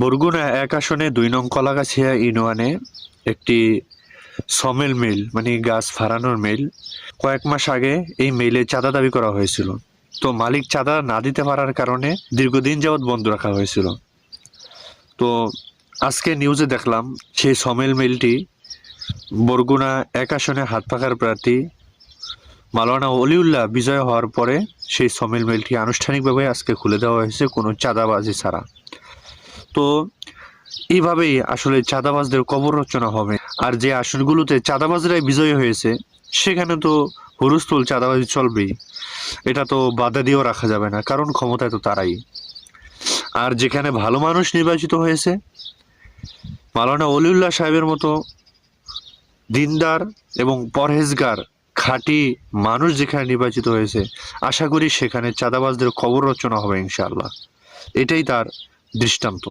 বরগুনা ১ আসনে ২ নং কলাগাছিয়া ইউনিয়নে একটি সমেল মিল মানে গাছ ফাড়ানোর মিল, কয়েক মাস আগে এই মিলে চাঁদা দাবি করা হয়েছিল। তো মালিক চাঁদা না দিতে পারার কারণে দীর্ঘদিন যাবৎ বন্ধ রাখা হয়েছিল। তো আজকে নিউজে দেখলাম সেই সমেল মিলটি বরগুনা ১ আসনে হাত পাখার প্রার্থী মাওলানা অলিউল্লাহ বিজয় হওয়ার পরে সেই সমেল মিলটি আনুষ্ঠানিকভাবে আজকে খুলে দেওয়া হয়েছে কোনো চাঁদাবাজি ছাড়া। তো এইভাবেই আসলে চাঁদাবাজদের কবর রচনা হবে। আর যে আসনগুলোতে চাঁদাবাজরাই বিজয়ী হয়েছে সেখানে তো হুলস্থুল চাঁদাবাজি চলবেই, এটা তো বাধা দিয়েও রাখা যাবে না, কারণ ক্ষমতায় তো তারাই। আর যেখানে ভালো মানুষ নির্বাচিত হয়েছে, মাওলানা অলিউল্লাহ সাহেবের মতো দিনদার এবং পরহেজগার খাঁটি মানুষ যেখানে নির্বাচিত হয়েছে, আশা করি সেখানে চাঁদাবাজদের কবর রচনা হবে ইনশাআল্লাহ। এটাই তার দৃষ্টান্ত।